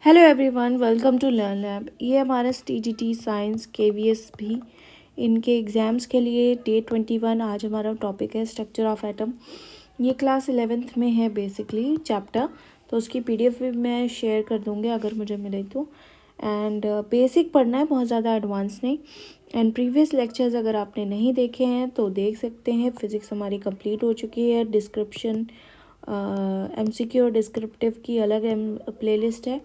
Hello everyone, welcome to learn lab. ये हमारा TGT science KVS भी इनके एग्ज़ाम्स के लिए डे 21। आज हमारा टॉपिक है स्ट्रक्चर ऑफ एटम। ये क्लास 11th में है बेसिकली चैप्टर, तो उसकी पीडीएफ भी मैं शेयर कर दूँगी अगर मुझे मिले तो। एंड बेसिक पढ़ना है, बहुत ज़्यादा एडवांस नहीं। एंड प्रीवियस लेक्चर्स अगर आपने नहीं देखे हैं तो देख सकते हैं। फिज़िक्स हमारी कंप्लीट हो चुकी है। डिस्क्रिप्शन MCQ और डिस्क्रिप्टिव की अलग प्लेलिस्ट है,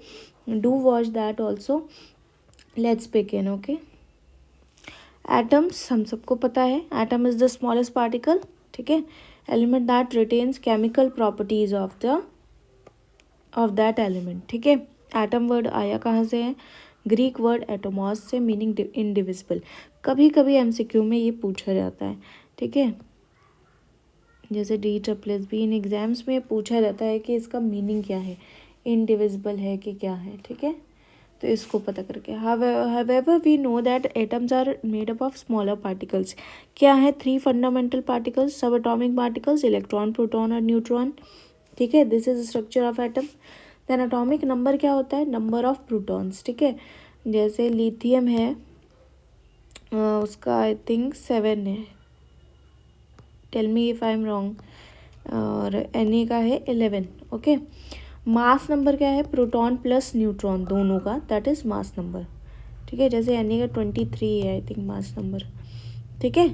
do watch that also. Let's begin. Okay, atoms हम सबको पता है, atom is the smallest particle, ठीक है, element that retains chemical properties of that element, ठीक है। एटम वर्ड आया कहाँ से है? ग्रीक वर्ड एटोमॉस से, मीनिंग इनडिविजिबल। कभी कभी MCQ में ये पूछा जाता है, ठीक है, जैसे DSSB इन एग्जाम्स में पूछा जाता है कि इसका मीनिंग क्या है, इनडिविजिबल है कि क्या है, ठीक है। तो इसको पता करके however we know that atoms are made up of smaller particles. क्या है? 3 फंडामेंटल पार्टिकल्स, सब एटॉमिक पार्टिकल्स, इलेक्ट्रॉन, प्रोटॉन और न्यूट्रॉन, ठीक है। This is structure of atom. Then atomic number क्या होता है? नंबर ऑफ प्रोटॉन्स, ठीक है। जैसे लिथियम है, उसका आई थिंक 7 है, tell me if I am wrong. और Na का है 11, ओके। मास नंबर क्या है? प्रोटॉन प्लस न्यूट्रॉन दोनों का, दैट इज मास नंबर, ठीक है। जैसे Na का 23 है आई थिंक मास नंबर, ठीक है।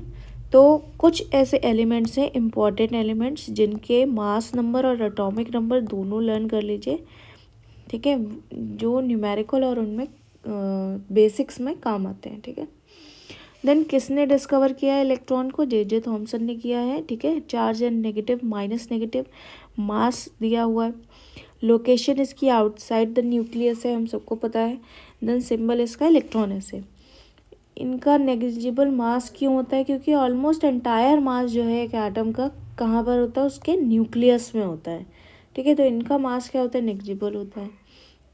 तो कुछ ऐसे एलिमेंट्स हैं, इंपॉर्टेंट एलिमेंट्स, जिनके मास नंबर और एटॉमिक नंबर दोनों लर्न कर लीजिए, ठीक है, जो न्यूमेरिकल और उनमें बेसिक्स में काम आते हैं, ठीक है। देन किसने डिस्कवर किया है इलेक्ट्रॉन को? जे थॉमसन ने किया है, ठीक है। Charge and negative, minus negative, mass दिया हुआ है। लोकेशन इसकी आउटसाइड द न्यूक्लियस है, हम सबको पता है। देन सिंबल इसका इलेक्ट्रॉन है। इनका नेग्लिजिबल मास क्यों होता है? क्योंकि ऑलमोस्ट एंटायर मास जो है एक एटम का कहाँ पर होता है? उसके न्यूक्लियस में होता है, ठीक है। तो इनका मास क्या होता है? नेग्लिजिबल होता है,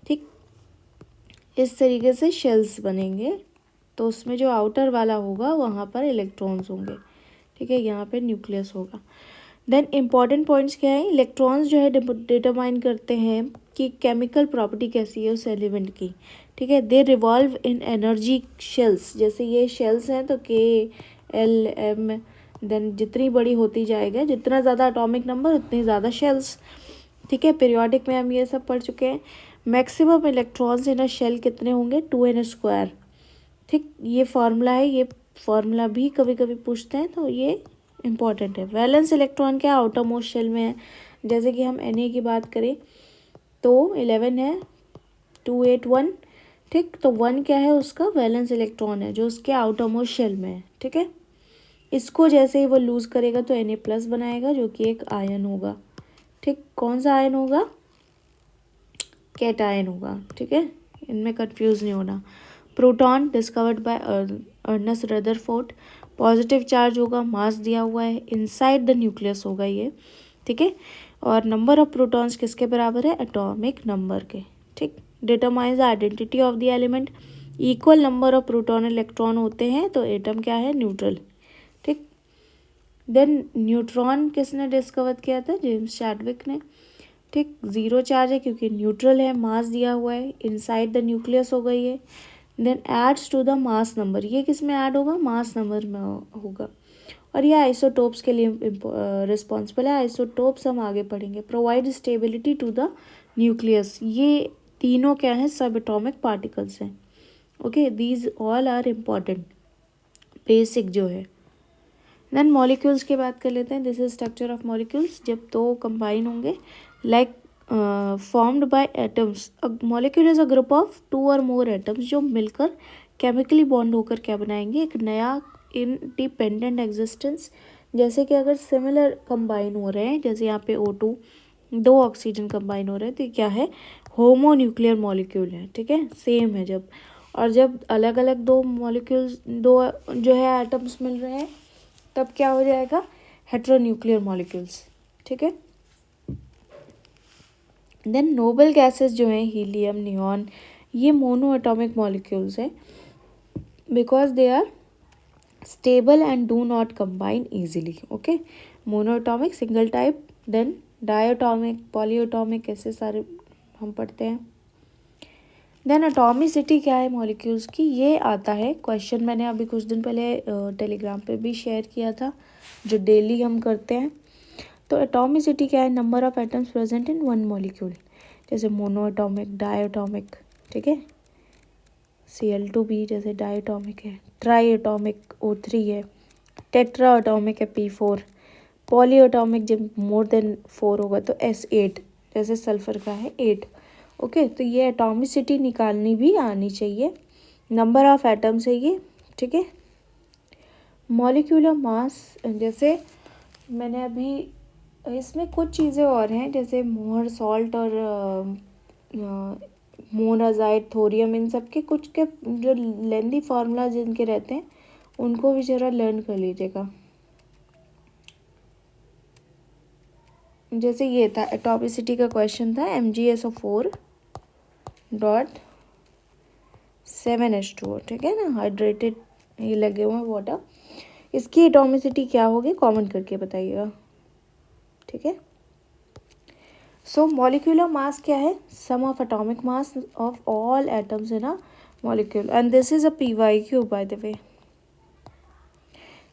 ठीक। इस तरीके से शेल्स बनेंगे, तो उसमें जो आउटर वाला होगा वहाँ पर इलेक्ट्रॉन्स होंगे, ठीक है, यहाँ पे न्यूक्लियस होगा। देन इंपॉर्टेंट पॉइंट्स क्या है? इलेक्ट्रॉन्स जो है डिटरमाइन करते हैं कि केमिकल प्रॉपर्टी कैसी है उस एलिमेंट की, ठीक है। दे रिवॉल्व इन एनर्जी शेल्स, जैसे ये शेल्स हैं तो KLM, देन जितनी बड़ी होती जाएगा, जितना ज़्यादा एटॉमिक नंबर उतनी ज़्यादा शेल्स, ठीक है। पीरियोडिक में हम ये सब पढ़ चुके हैं। Maximum electrons in a shell कितने होंगे? 2n², ठीक। ये फार्मूला है, ये फार्मूला भी कभी कभी पूछते हैं, तो ये इम्पॉर्टेंट है। वैलेंस इलेक्ट्रॉन क्या आउटर मोस्ट शेल में है? जैसे कि हम Na की बात करें तो 11 है, 281, ठीक। तो 1 क्या है? उसका वैलेंस इलेक्ट्रॉन है जो उसके आउटर मोस्ट शेल में है, ठीक है। इसको जैसे ही वो लूज करेगा तो Na+ बनाएगा, जो कि एक आयन होगा, ठीक। कौन सा आयन होगा? कैटायन होगा, ठीक है, इनमें कंफ्यूज नहीं होना। Proton discovered by Ernest Rutherford, positive charge होगा, मास दिया हुआ है, इनसाइड द न्यूक्लियस होगा ये, ठीक है। और नंबर ऑफ प्रोटॉन्स किसके बराबर है? एटॉमिक नंबर के, ठीक। Determines the identity of the element, equal number of proton electron होते हैं तो एटम क्या है? न्यूट्रल, ठीक। देन न्यूट्रॉन किसने डिस्कवर किया था? जेम्स चैडविक ने, ठीक। 0 चार्ज है क्योंकि न्यूट्रल है, मास दिया हुआ है, इनसाइड द न्यूक्लियस हो गई है। Then adds to the mass number, ये किस में ऐड होगा? मास नंबर में होगा। और ये आइसोटोप्स के लिए रिस्पॉन्सिबल है। आइसोटोप्स हम आगे पढ़ेंगे। Provide stability to the nucleus, ये तीनों क्या है? सब एटॉमिक पार्टिकल्स हैं, okay. These all are important, basic जो है। देन मॉलिक्यूल्स की बात कर लेते हैं। This is structure of molecules, जब दो कंबाइन होंगे, like formed by atoms. Molecule is a group of 2 और मोर एटम्स जो मिलकर केमिकली बॉन्ड होकर क्या बनाएंगे? एक नया इंडिपेंडेंट एग्जिस्टेंस। जैसे कि अगर सिमिलर कंबाइन हो रहे हैं, जैसे यहाँ पे O2, 2 ऑक्सीजन कंबाइन हो रहे हैं, तो ये क्या है? होमोन्यूक्लियर मॉलिक्यूल है, ठीक है, सेम है जब। और जब अलग अलग दो मॉलिक्यूल्स, दो जो है एटम्स मिल रहे हैं, तब क्या हो जाएगा? हेट्रोन्यूक्लियर मॉलिक्यूल्स, ठीक है। देन नोबल गैसेस जो हैं, हीलियम, नियॉन, ये मोनो एटॉमिक मॉलिक्यूल्स हैं, because they are stable and do not combine easily, okay. Mono atomic, single type, then diatomic, polyatomic, ऐसे सारे हम पढ़ते हैं। देन एटॉमिसिटी क्या है मॉलिक्यूल्स की, ये आता है क्वेश्चन, मैंने अभी कुछ दिन पहले टेलीग्राम पे भी शेयर किया था, जो डेली हम करते हैं। तो एटॉमिसिटी क्या है, number of atoms present in one molecule, जैसे मोनो एटॉमिक, डाई एटॉमिक, ठीक है, Cl2 भी जैसे डाई एटॉमिक है, ट्राई एटॉमिक O3 है, टेट्रा एटॉमिक है P4, पॉली एटॉमिक जब मोर देन 4 होगा तो S8, जैसे सल्फर का है 8। ओके, तो ये एटॉमिसिटी निकालनी भी आनी चाहिए, नंबर ऑफ एटम्स है ये, ठीक है। मॉलिक्यूलर मास, जैसे मैंने अभी इसमें कुछ चीज़ें और हैं, जैसे मोहर सॉल्ट और मोनाजाइट, थोरियम, इन सब के कुछ के जो लेंदी फार्मूला जिनके रहते हैं उनको भी ज़रा लर्न कर लीजिएगा। जैसे ये था एटॉमिसिटी का क्वेश्चन था, MgSO4.7H2O, ठीक है ना, हाइड्रेटेड ये लगे हुए हैं वाटर। इसकी एटॉमिसिटी क्या होगी कमेंट करके बताइएगा, ठीक है। सो मॉलिक्यूलर मास क्या है, sum of atomic mass of all atoms in a molecule, and this is a PYQ by the way,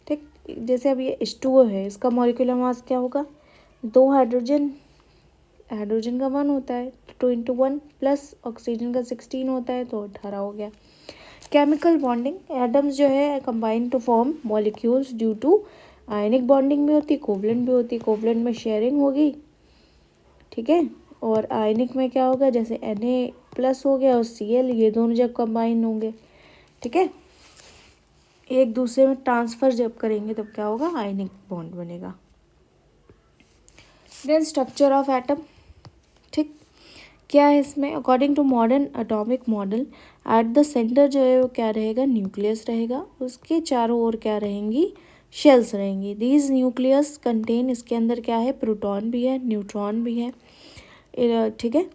ठीक। जैसे अब ये H2O है, इसका मॉलिक्यूलर मास क्या होगा, 2 हाइड्रोजन, हाइड्रोजन का 1 होता है, 2 × 1 प्लस ऑक्सीजन का 16 होता है, तो 18 हो गया। केमिकल बॉन्डिंग, एटम्स जो है combine to form molecules due to ionic bonding भी होती है, कोवलेंट भी होती है, कोवलेंट में शेयरिंग होगी, ठीक है, और आयनिक में क्या होगा, जैसे Na+ हो गया और Cl, ये दोनों जब कंबाइन होंगे, ठीक है, एक दूसरे में ट्रांसफर जब करेंगे तब क्या होगा, आयनिक बॉन्ड बनेगा। देन स्ट्रक्चर ऑफ एटम, ठीक, क्या है इसमें, according to modern atomic model, at the centre जो है वो क्या रहेगा, न्यूक्लियस रहेगा, उसके चारों ओर क्या रहेंगी, शेल्स रहेंगी। दीज न्यूक्लियस कंटेन, इसके अंदर क्या है, प्रोटॉन भी है, न्यूट्रॉन भी है, ठीक है,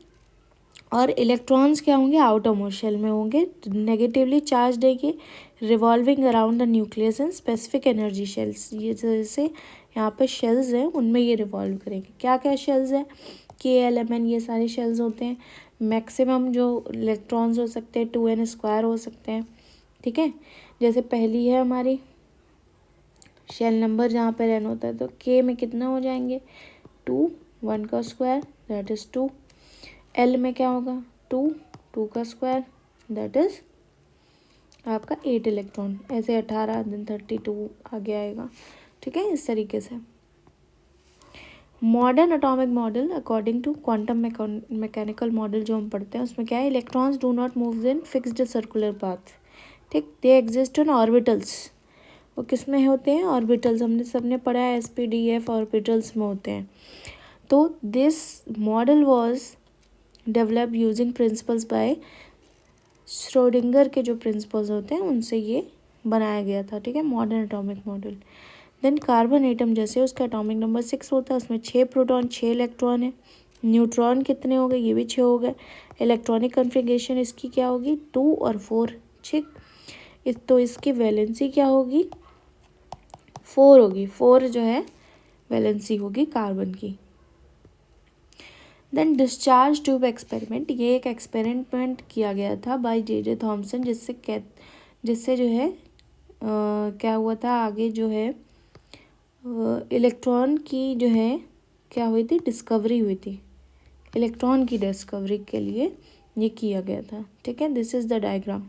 और इलेक्ट्रॉन्स क्या होंगे, आउटर मोस्ट शेल में होंगे, नेगेटिवली चार्ज देंगे, revolving around the nucleus and specific energy shells, ये जैसे यहाँ पे शेल्स हैं उनमें ये रिवॉल्व करेंगे। क्या क्या शेल्स हैं, KLMN, ये सारे शेल्स होते हैं। मैक्सिमम जो इलेक्ट्रॉन्स हो सकते हैं 2n² हो सकते हैं, ठीक है। जैसे पहली है हमारी शेल नंबर जहाँ पे रहना होता है, तो K में कितना हो जाएंगे, 2, 1 का स्क्वायर दैट इज़ 2, L में क्या होगा, 2, 2 का स्क्वायर दैट इज़ आपका 8 इलेक्ट्रॉन, ऐसे 18 देन 32 आगे आएगा, ठीक है, इस तरीके से। Modern atomic model according to quantum mechanical model जो हम पढ़ते हैं उसमें क्या है, electrons do not move in fixed circular path, ठीक, दे एग्जिस्ट इन ऑर्बिटल्स। वो किस में होते हैं, ऑर्बिटल्स, हमने सबने पढ़ा है SPDF ऑर्बिटल्स में होते हैं। तो this model was develop using principles by Schrodinger के जो प्रिंसिपल्स होते हैं उनसे ये बनाया गया था, ठीक है, modern atomic model. Then carbon atom, जैसे उसका एटॉमिक नंबर 6 होता है, उसमें 6 प्रोटॉन 6 इलेक्ट्रॉन है, न्यूट्रॉन कितने हो गए, ये भी 6 हो गए। इलेक्ट्रॉनिक कन्फिग्रेशन इसकी क्या होगी, 2 और 4, ठीक। तो इसकी वैलेंसी क्या होगी, 4 होगी, 4 जो है वैलेंसी होगी कार्बन की। देन डिस्चार्ज ट्यूब एक्सपेरिमेंट, ये एक एक्सपेरिमेंट किया गया था बाय J.J. थॉमसन, जिससे जो है क्या हुआ था, आगे जो है इलेक्ट्रॉन की जो है क्या हुई थी, डिस्कवरी हुई थी, इलेक्ट्रॉन की डिस्कवरी के लिए ये किया गया था, ठीक है। दिस इज़ द डायग्राम,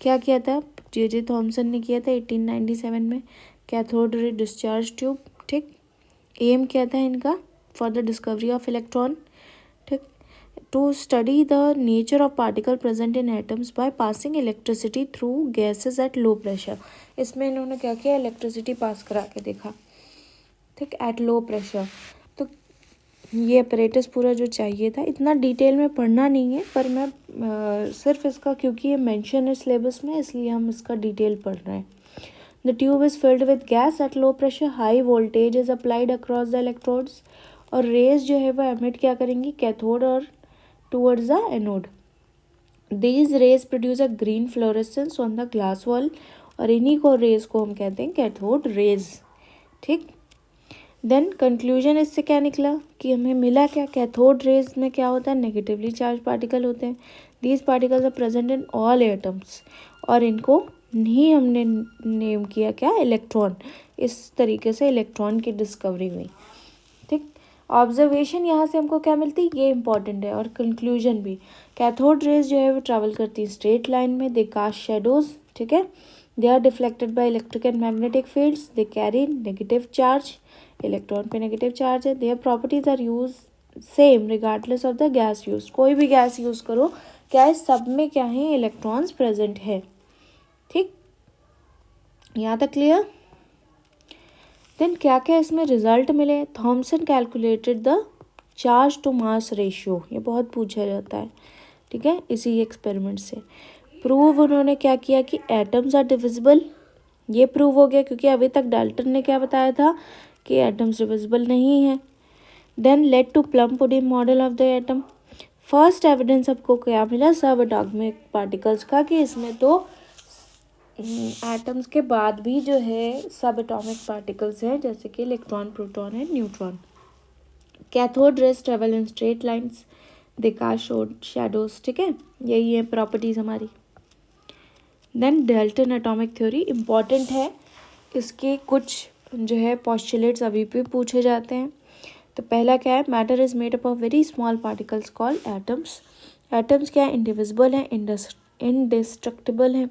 क्या किया था, J.J. थॉमसन ने किया था 1897 में, कैथोड रे डिस्चार्ज ट्यूब, ठीक। एम क्या था इनका, for the discovery of electron, ठीक, to study the nature of particle present in atoms by passing electricity through gases at low pressure. इसमें इन्होंने क्या किया, इलेक्ट्रिसिटी पास करा के देखा, ठीक, एट लो प्रेशर। तो ये अपरेटस पूरा जो चाहिए था, इतना डिटेल में पढ़ना नहीं है, पर मैं सिर्फ इसका, क्योंकि ये मेंशन है सिलेबस में, इसलिए हम इसका डिटेल पढ़ रहे हैं। The tube is filled with gas at low pressure, high voltage is applied across the electrodes, और रेज जो है वो एमिट क्या करेंगी, कैथोड और towards the anode. These raise produce a green fluorescence on the glass wall, और इन्हीं को रेज को हम कहते हैं कैथोड रेज, ठीक। देन कंक्लूजन इससे क्या निकला कि हमें मिला क्या, कैथोड रेज में क्या होता है, नेगेटिवली चार्ज पार्टिकल होते हैं। These particles are present in all atoms, और इनको ही हमने नेम किया क्या, इलेक्ट्रॉन। इस तरीके से इलेक्ट्रॉन की डिस्कवरी हुई। ठीक, ऑब्जर्वेशन यहाँ से हमको क्या मिलती, ये इंपॉर्टेंट है, और कंक्लूजन भी। कैथोड रेज जो है वो ट्रैवल करती है स्ट्रेट लाइन में, दे कास्ट शेडोज, ठीक है, they are deflected by electric and magnetic fields, they carry negative charge, electron पे नेगेटिव चार्ज है, their properties are use same regardless of the gas use. कोई भी गैस यूज करो, क्या है, सब में क्या है, इलेक्ट्रॉन्स प्रेजेंट है। ठीक, यहाँ तक क्लियर। देन क्या क्या इसमें रिजल्ट मिले, Thomson calculated the charge to mass ratio, ये बहुत पूछा जाता है, ठीक है, इसी एक्सपेरिमेंट से। प्रूव उन्होंने क्या किया कि एटम्स आर डिविजिबल, ये प्रूव हो गया, क्योंकि अभी तक डाल्टन ने क्या बताया था कि एटम्स डिविजिबल नहीं है। Then led to plum pudding model of the atom. First evidence आपको क्या मिला, सब एटॉमिक पार्टिकल्स का, कि इसमें तो एटम्स के बाद भी जो है सब एटॉमिक पार्टिकल्स हैं, जैसे कि electron, proton and neutron. Cathode rays travel in straight lines, they cast shadows, ठीक है, यही है प्रॉपर्टीज हमारी। Then Dalton atomic theory important है, इसके कुछ जो है पॉस्टुलेट्स अभी भी पूछे जाते हैं। तो पहला क्या है, matter is made up of very small particles called atoms. Atoms क्या है, इंडिविजिबल है, इंडिस्ट्रक्टिबल है।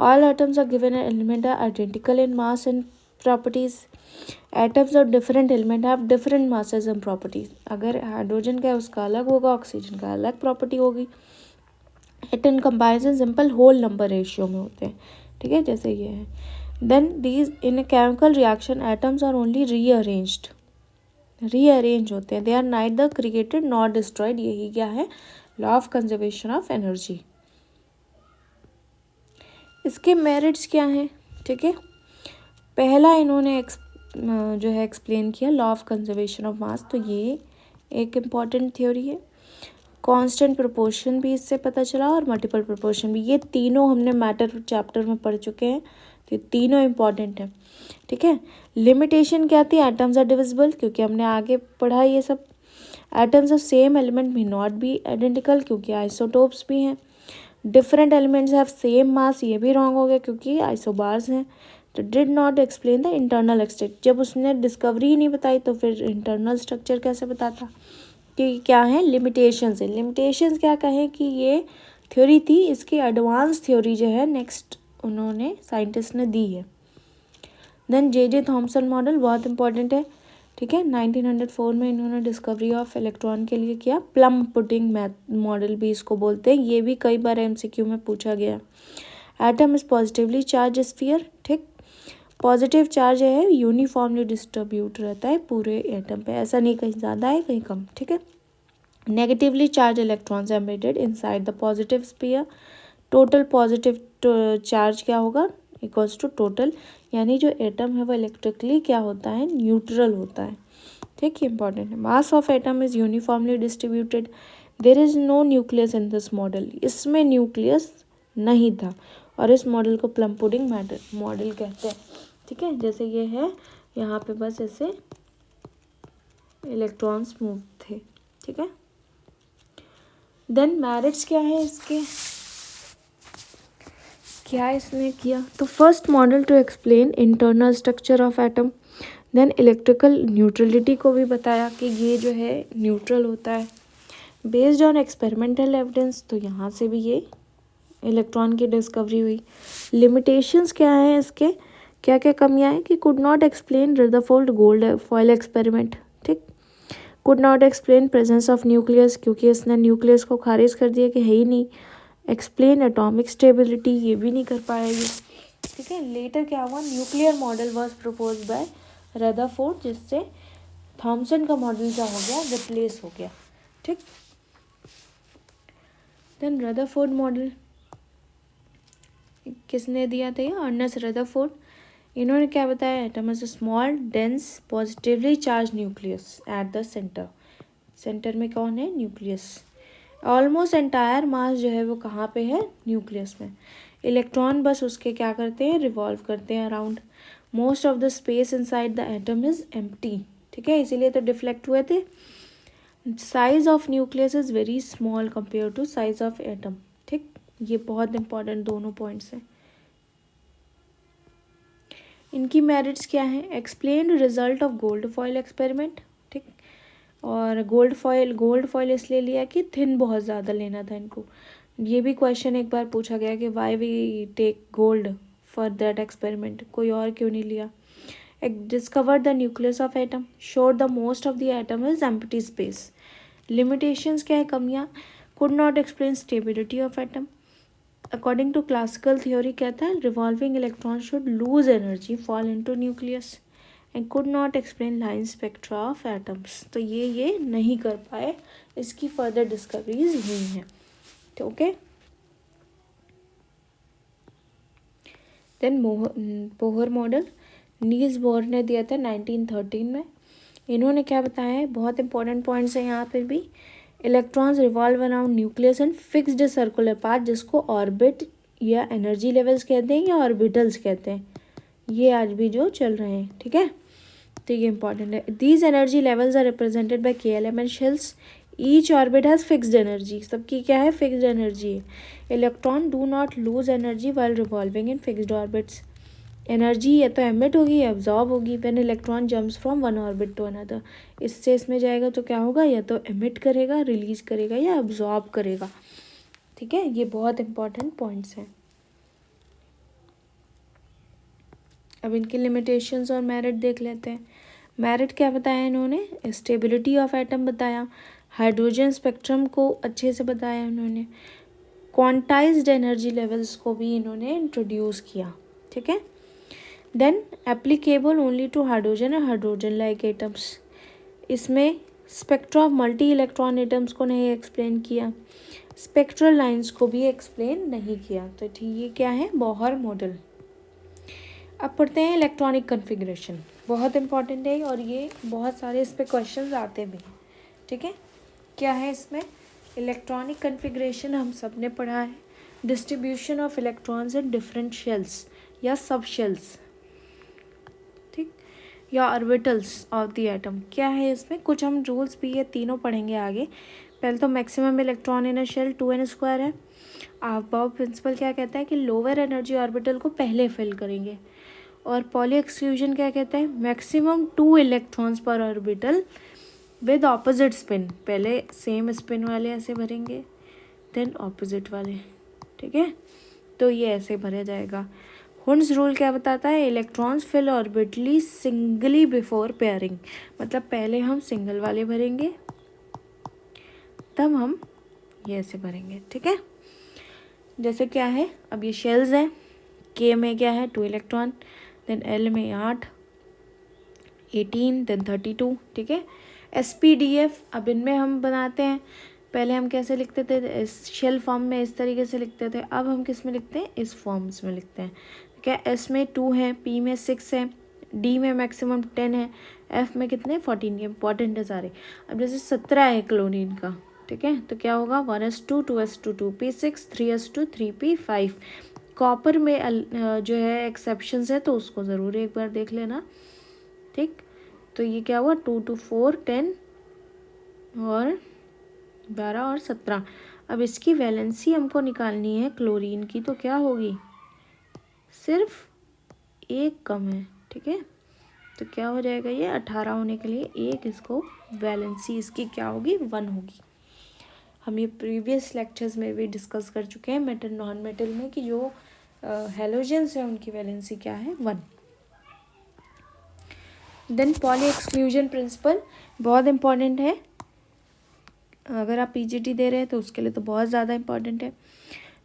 All atoms are given element are identical in mass and properties. Atoms of different element have different masses and properties. अगर hydrogen का है उसका अलग होगा, ऑक्सीजन का अलग प्रॉपर्टी होगी। Atom combine in simple whole number ratio में होते हैं, ठीक है, जैसे ये है। Then these in a chemical reaction atoms are only rearrange होते हैं, they are neither created not destroyed. यही क्या है, law of conservation of energy. इसके मेरिट्स क्या हैं, ठीक है, पहला इन्होंने जो है एक्सप्लेन किया law of conservation of mass, तो ये एक इम्पॉर्टेंट थ्योरी है। कांस्टेंट प्रोपोर्शन भी इससे पता चला, और मल्टीपल प्रोपोर्शन भी, ये तीनों हमने मैटर चैप्टर में पढ़ चुके हैं, तो ये तीनों इम्पॉर्टेंट है, ठीक है। लिमिटेशन क्या थी, एटम्स आर डिविजिबल, क्योंकि हमने आगे पढ़ा ये सब। एटम्स ऑफ सेम एलिमेंट में नॉट बी आइडेंटिकल, क्योंकि आइसोटोप्स भी हैं। डिफरेंट एलिमेंट्स हैव सेम मास, ये भी रॉन्ग हो गया क्योंकि आइसोबार्स हैं। तो did not explain the internal structure, जब उसने डिस्कवरी ही नहीं बताई तो फिर इंटरनल स्ट्रक्चर कैसे बताता, कि क्या है, लिमिटेशंस है। लिमिटेशंस क्या कहें कि ये थ्योरी थी, इसकी एडवांस थ्योरी जो है नेक्स्ट उन्होंने साइंटिस्ट ने दी है। देन जे थॉमसन मॉडल बहुत इंपॉर्टेंट है, ठीक है, 1904 में इन्होंने डिस्कवरी ऑफ इलेक्ट्रॉन के लिए किया। प्लम पुडिंग मॉडल भी इसको बोलते हैं, ये भी कई बार एमसीक्यू में पूछा गया। Atom is positively charge sphere, ठीक, पॉजिटिव चार्ज है यूनिफॉर्मली डिस्ट्रीब्यूट रहता है पूरे एटम पे, ऐसा नहीं कहीं ज़्यादा है कहीं कम, ठीक है। Negatively charge electrons emitted inside the positive sphere. Total positive charge क्या होगा, इक्वल्स टू टोटल, यानी जो एटम है वो इलेक्ट्रिकली क्या होता है, न्यूट्रल होता है, ठीक है, इंपॉर्टेंट है। Mass of atom is uniformly distributed, there is no nucleus in this model, इसमें न्यूक्लियस नहीं था, और इस मॉडल को प्लम पुडिंग मॉडल कहते हैं, ठीक है, जैसे ये है, यहाँ पे बस ऐसे इलेक्ट्रॉन्स मूव थे, ठीक है। देन मैरिट्स क्या है इसके, क्या इसने किया, तो first model to explain internal structure of atom. Then electrical neutrality को भी बताया कि ये जो है न्यूट्रल होता है। बेस्ड ऑन एक्सपेरिमेंटल एविडेंस, तो यहाँ से भी ये इलेक्ट्रॉन की डिस्कवरी हुई। लिमिटेशंस क्या है इसके, क्या क्या कमियाँ हैं, कि could not explain Rutherford gold foil experiment, ठीक, could not explain presence of nucleus, क्योंकि इसने न्यूक्लियस को खारिज कर दिया कि है ही नहीं। एक्सप्लेन एटॉमिक स्टेबिलिटी, ये भी नहीं कर पाया ये, ठीक है। लेटर क्या हुआ, nuclear model was propose by Rutherford, जिससे थॉमसन का मॉडल क्या हो गया, रिप्लेस हो गया, ठीक। देन रदरफोर्ड मॉडल किसने दिया था, ये अर्नेस्ट रदरफोर्ड। इन्होंने क्या बताया, atom is a small dense positively charge nucleus eight the centre, centre में कौन है, न्यूक्लियस। ऑलमोस्ट एंटायर मास जो है वो कहाँ पे है, न्यूक्लियस में। इलेक्ट्रॉन बस उसके क्या करते हैं, रिवॉल्व करते हैं around. Most of the space inside the atom is empty, ठीक है, इसीलिए तो डिफ्लेक्ट हुए थे। Size of nucleus is very small compare to size of atom, ठीक, ये बहुत इंपॉर्टेंट दोनों पॉइंट्स हैं। इनकी मेरिट्स क्या है? Explain result of gold foil experiment, ठीक, और गोल्ड फॉयल इसलिए लिया कि थिन बहुत ज़्यादा लेना था इनको। ये भी क्वेश्चन एक बार पूछा गया कि why we take gold for that experiment, कोई और क्यों नहीं लिया। Discover the nucleus of atom, shows the most of the atom is empty space. Limitations क्या है, कमियाँ? Could not explain stability of atom. According to classical theory कहता है revolving electron should lose energy fall into nucleus, and could not explain line spectra of atoms. तो ये नहीं कर पाए, इसकी फर्दर डिस्कवरीज हुई हैं, okay. Then Bohr model Niels Bohr ने दिया था 1913 में। इन्होंने क्या बताया है, बहुत इंपॉर्टेंट पॉइंट्स हैं यहाँ पे भी। Electrons revolve around nucleus and fixed circular path, जिसको ऑर्बिट या एनर्जी लेवल्स कहते हैं या ऑर्बिटल्स कहते हैं, ये आज भी जो चल रहे हैं, ठीक है, तो ये इंपॉर्टेंट है। These energy levels are represented by KLM shells. Each orbit has fixed energy, सबकी क्या है, फिक्स्ड एनर्जी है। Electron do not lose energy while revolving in fixed orbits. Energy या तो एमिट होगी या एब्जॉर्ब होगी। When electron jumps from one orbit to another, इससे इसमें जाएगा तो क्या होगा, या तो एमिट करेगा, रिलीज करेगा, या एब्जॉर्ब करेगा, ठीक है, ये बहुत इंपॉर्टेंट पॉइंट्स हैं। अब इनकी लिमिटेशंस और मेरिट देख लेते हैं। मेरिट क्या बताया इन्होंने, स्टेबिलिटी ऑफ एटम बताया, हाइड्रोजन स्पेक्ट्रम को अच्छे से बताया इन्होंने, क्वांटाइज्ड एनर्जी लेवल्स को भी इन्होंने इंट्रोड्यूस किया, ठीक है। Then applicable only to hydrogen and hydrogen like atoms, इसमें spectra of multi electron atoms को नहीं एक्सप्लेन किया, स्पेक्ट्रल लाइंस को भी एक्सप्लेन नहीं किया। तो ठीक, ये क्या है, बोहर मॉडल। अब पढ़ते हैं इलेक्ट्रॉनिक कन्फिग्रेशन, बहुत इंपॉर्टेंट है और ये बहुत सारे इस पे क्वेश्चंस आते भी हैं, ठीक है। क्या है इसमें, इलेक्ट्रॉनिक कन्फिग्रेशन हम सब ने पढ़ा है, distribution of electrons in different shells या सब शेल्स, ठीक, या ऑर्बिटल्स ऑफ द एटम। क्या है इसमें, कुछ हम रूल्स भी ये तीनों पढ़ेंगे आगे। पहले तो maximum electron in a shell 2n² है। अबाव प्रिंसिपल क्या कहता है कि लोअर एनर्जी ऑर्बिटल को पहले फिल करेंगे। और पॉली एक्सक्लूजन क्या कहता है, मैक्सिमम 2 इलेक्ट्रॉन्स पर ऑर्बिटल विद ऑपोजिट स्पिन, पहले सेम स्पिन वाले ऐसे भरेंगे, देन ऑपोजिट वाले, ठीक है, तो ये ऐसे भरा जाएगा। हुंड्स रूल क्या बताता है, electrons fill orbitals singly before pairing, मतलब पहले हम सिंगल वाले भरेंगे तब हम ये ऐसे भरेंगे, ठीक है। जैसे क्या है, अब ये शेल्स हैं, K में क्या है 2 इलेक्ट्रॉन, देन L में 8, 18, देन 32, ठीक है। SPDF, अब इनमें हम बनाते हैं, पहले हम कैसे लिखते थे, इस शेल फॉर्म में इस तरीके से लिखते थे, अब हम किस में लिखते हैं, इस फॉर्म्स में लिखते हैं। क्या, S में 2 है, P में 6 है, D में मैक्सिमम 10 है, F में कितने 14, ये इंपॉर्टेंट है सारे। अब जैसे 17 है क्लोरीन का, ठीक है, तो क्या होगा 1s2 2s2 2p6 3s2 3p5। Copper में जो है एक्सेप्शंस है तो उसको ज़रूर एक बार देख लेना, ठीक। तो ये क्या हुआ 2 2 4 10 और 12 और 17। अब इसकी वैलेंसी हमको निकालनी है क्लोरीन की, तो क्या होगी, सिर्फ एक कम है, ठीक है, तो क्या हो जाएगा, ये 18 होने के लिए एक इसको वैलेंसी इसकी क्या होगी, 1 होगी। हम ये प्रीवियस लेक्चर्स में भी डिस्कस कर चुके हैं मेटल नॉन मेटल में कि जो हेलोजेंस है उनकी वैलेंसी क्या है, 1। देन पॉली एक्सक्लूजन प्रिंसिपल बहुत इंपॉर्टेंट है, अगर आप PGT दे रहे हैं तो उसके लिए तो बहुत ज़्यादा इंपॉर्टेंट है।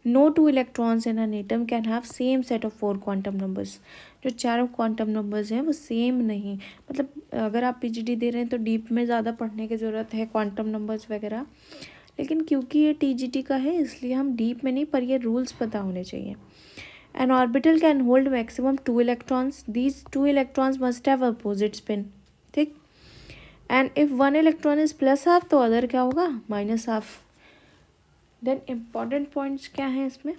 No 2 electrons in an atom can have same set of 4 quantum numbers, जो चारों क्वांटम नंबर्स हैं वो सेम नहीं, मतलब अगर आप PGT दे रहे हैं तो डीप में ज़्यादा पढ़ने की ज़रूरत है क्वांटम नंबर्स वगैरह, लेकिन क्योंकि ये TGT का है इसलिए हम डीप में नहीं, पर ये रूल्स पता होने चाहिए। An orbital can hold maximum 2 electrons. These 2 electrons must have opposite spin, ठीक। And if 1 electron is plus half तो अदर क्या होगा, minus half. Then important points क्या हैं इसमें,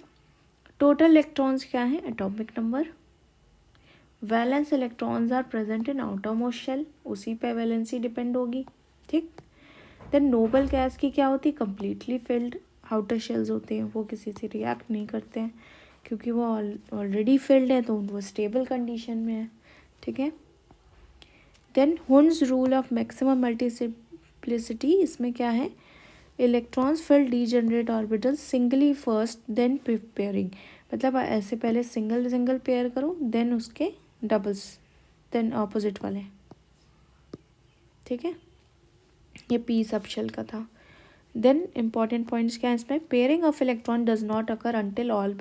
टोटल इलेक्ट्रॉन्स क्या हैं, atomic number, valence electrons are present in outermost shell, उसी पे वैलेंसी डिपेंड होगी, ठीक। देन नोबल गैस की क्या होती है, कम्प्लीटली फिल्ड आउटर शेल्स होते हैं, वो किसी से रिएक्ट नहीं करते हैं क्योंकि वो ऑलरेडी फिल्ड है, तो वो स्टेबल कंडीशन में है, ठीक है। Then Hund's rule of maximum multiplicity, इसमें क्या है, electrons fill degenerate orbital singly first then pairing, मतलब ऐसे पहले सिंगल सिंगल पेयर करो देन उसके डबल्स, देन ऑपोजिट वाले, ठीक है। ये पी सब शेल का था। देन इंपॉर्टेंट पॉइंट्स क्या है इसमें, pairing of electron does not occur until all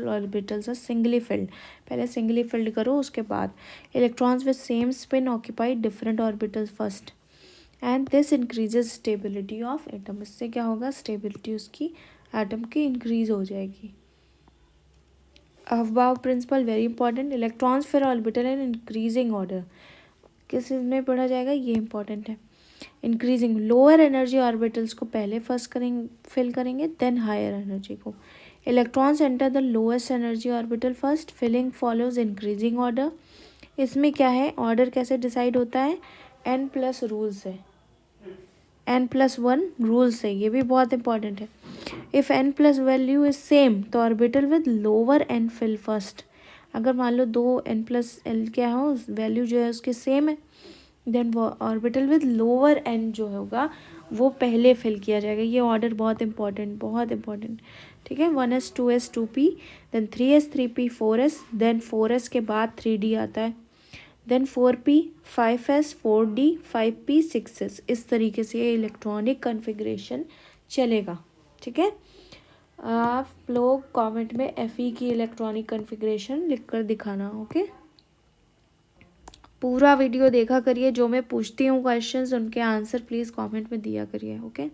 orbitals are singly filled, पहले सिंगली फिल्ड करो उसके बाद electrons with same spin occupied different orbitals first, and this increases stability of atom, इससे क्या होगा, स्टेबिलिटी उसकी एटम की इंक्रीज हो जाएगी। अफबाव प्रिंसिपल वेरी इंपॉर्टेंट, इलेक्ट्रॉन्स फिर ऑर्बिटल इन इंक्रीजिंग ऑर्डर, किस में पढ़ा जाएगा, ये इंपॉर्टेंट है। इंक्रीजिंग, लोअर एनर्जी ऑर्बिटल्स को पहले फर्स्ट फिल करेंगे देन हायर एनर्जी को। Electrons enter the lowest energy orbital first, filling follows increasing order. इसमें क्या है, ऑर्डर कैसे डिसाइड होता है, n+ रूल से, n+1 रूल से, ये भी बहुत इंपॉर्टेंट है। If n+ value is same तो orbital with lower n fill first, अगर मान लो 2 n+l क्या हो, वैल्यू जो है उसकी सेम है, देन वो ऑर्बिटल विद लोअर n जो होगा वो पहले फिल किया जाएगा। ये ऑर्डर बहुत इंपॉर्टेंट, ठीक है। 1s 2s 2p, then 3s 3p 4s, then 4s के बाद 3d आता है, then 4p 5s 4d 5p 6s, इस तरीके से ये इलेक्ट्रॉनिक कन्फिग्रेशन चलेगा, ठीक है। आप लोग कमेंट में Fe की इलेक्ट्रॉनिक कन्फिग्रेशन लिखकर दिखाना, ओके। पूरा वीडियो देखा करिए, जो मैं पूछती हूँ क्वेश्चंस उनके आंसर प्लीज़ कमेंट में दिया करिए, ओके।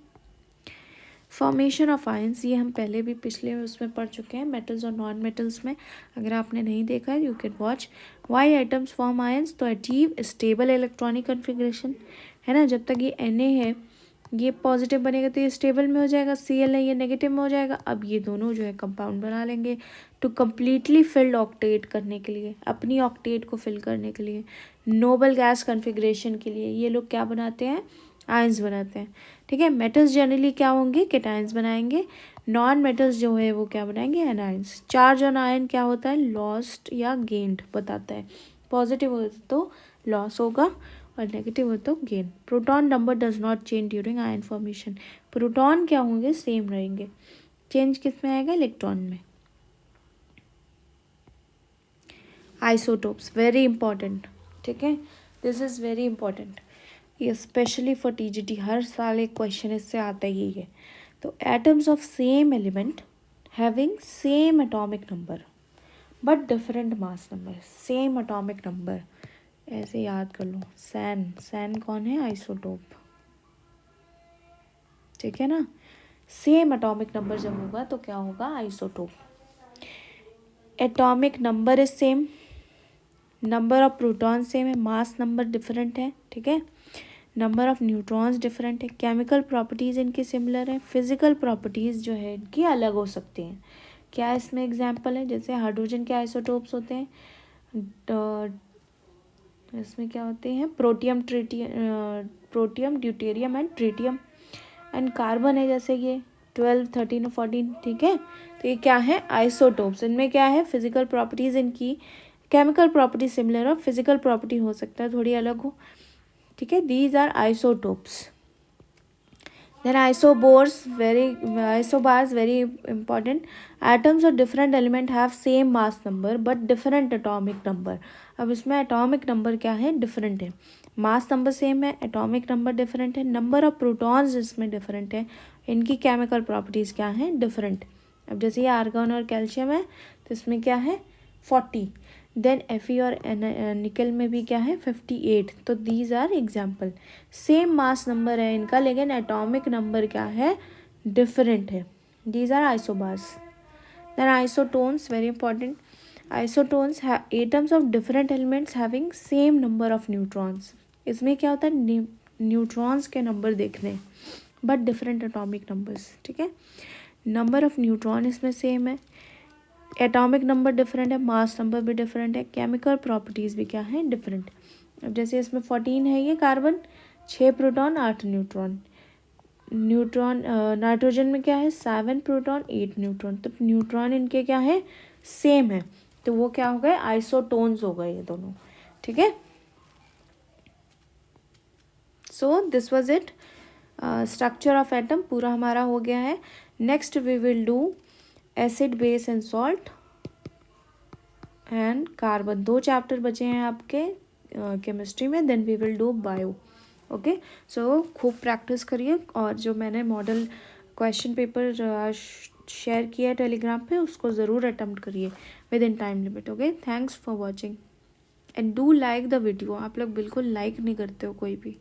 फॉर्मेशन ऑफ आयंस, ये हम पहले भी पिछले उसमें पढ़ चुके हैं, मेटल्स और नॉन मेटल्स में, अगर आपने नहीं देखा है you can watch. Why atoms form ions, to achieve stable electronic configuration, है ना, जब तक ये Na है ये पॉजिटिव बनेगा तो ये स्टेबल में हो जाएगा, Cl है ये नेगेटिव में हो जाएगा, अब ये दोनों जो है कंपाउंड बना लेंगे टू कम्प्लीटली फिल्ड ऑक्टेट करने के लिए, अपनी ऑक्टेट को फिल करने के लिए, नोबल गैस कन्फिग्रेशन के लिए ये लोग क्या बनाते हैं, आयंस बनाते हैं, ठीक है। मेटल्स जनरली क्या होंगे, केटायंस बनाएंगे, नॉन मेटल्स जो है वो क्या बनाएंगे, एनायंस। चार्ज ऑन आयन क्या होता है, लॉस्ट या गेंड बताता है, पॉजिटिव हो तो लॉस होगा और नेगेटिव हो तो gain. Proton number does not change during ion formation, proton क्या होंगे, सेम रहेंगे, चेंज किस में आएगा, इलेक्ट्रॉन में। आइसोटोप्स वेरी इंपॉर्टेंट, ठीक है, दिस इज़ वेरी इंपॉर्टेंट, ये स्पेशली फॉर टीजीटी हर साल एक क्वेश्चन इससे आता ही है। तो atoms of same element having same atomic number but different mass number, same atomic number, ऐसे याद कर लो, सैन कौन है, आइसोटोप, ठीक है ना। सेम एटॉमिक नंबर जब होगा तो क्या होगा, isotope. Atomic number is same, number of proton same है, मास नंबर डिफरेंट है, ठीक है, नंबर ऑफ न्यूट्रॉन्स डिफरेंट है, केमिकल प्रॉपर्टीज़ इनकी सिमिलर है, फिजिकल प्रॉपर्टीज़ जो है इनकी अलग हो सकती हैं। क्या इसमें एग्जांपल है, जैसे हाइड्रोजन के आइसोटोप्स होते हैं, इसमें क्या होते हैं, protium deuterium and tritium, and carbon है जैसे ये 12 13 और 14, ठीक है। तो ये क्या है, आइसोटोप्स, इनमें क्या है, फिजिकल प्रॉपर्टीज़ इनकी, केमिकल प्रॉपर्टी सिमिलर और फिजिकल प्रॉपर्टी हो सकता है थोड़ी अलग हो, ठीक है। These are isotopes. Then isobars isobars very important, atoms और different element have same mass number but different atomic number. अब इसमें एटॉमिक नंबर क्या है, डिफरेंट है, मास नंबर सेम है, एटॉमिक नंबर डिफरेंट है, नंबर ऑफ प्रोटॉन्स इसमें different है, इनकी केमिकल प्रॉपर्टीज़ क्या हैं, डिफरेंट। अब जैसे ये आर्गन और कैल्शियम है तो इसमें क्या है 40, देन Fe और निकल में भी क्या है 58, तो these are example. Same mass number है इनका लेकिन एटॉमिक नंबर क्या है, डिफरेंट है, these are isobars. Then isotones very important, isotones atoms of different elements having same number of neutrons, इसमें क्या होता है, न्यूट्रॉन्स के नंबर देखने बट डिफरेंट एटॉमिक नंबर्स, ठीक है। नंबर ऑफ न्यूट्रॉन इसमें सेम है, एटॉमिक नंबर डिफरेंट है, मास नंबर भी डिफरेंट है, केमिकल प्रॉपर्टीज़ भी क्या है, डिफरेंट। अब जैसे इसमें 14 है ये कार्बन, 6 प्रोटॉन 8 न्यूट्रॉन। नाइट्रोजन में क्या है, 7 प्रोटॉन 8 न्यूट्रॉन। तो न्यूट्रॉन इनके क्या है, सेम है, तो वो क्या हो गए, आइसोटोन्स हो गए ये दोनों, ठीक है। So this was it, structure of atom पूरा हमारा हो गया है। Next we will do acid base and salt and carbon. 2 chapter बचे हैं आपके केमिस्ट्री में, then we will do bio. Okay, so खूब प्रैक्टिस करिए, और जो मैंने मॉडल क्वेश्चन पेपर शेयर किया है टेलीग्राम पे, उसको ज़रूर अटेम्प्ट करिए with in time limit. Okay, thanks for watching and do like the video. आप लोग बिल्कुल लाइक नहीं करते हो कोई भी।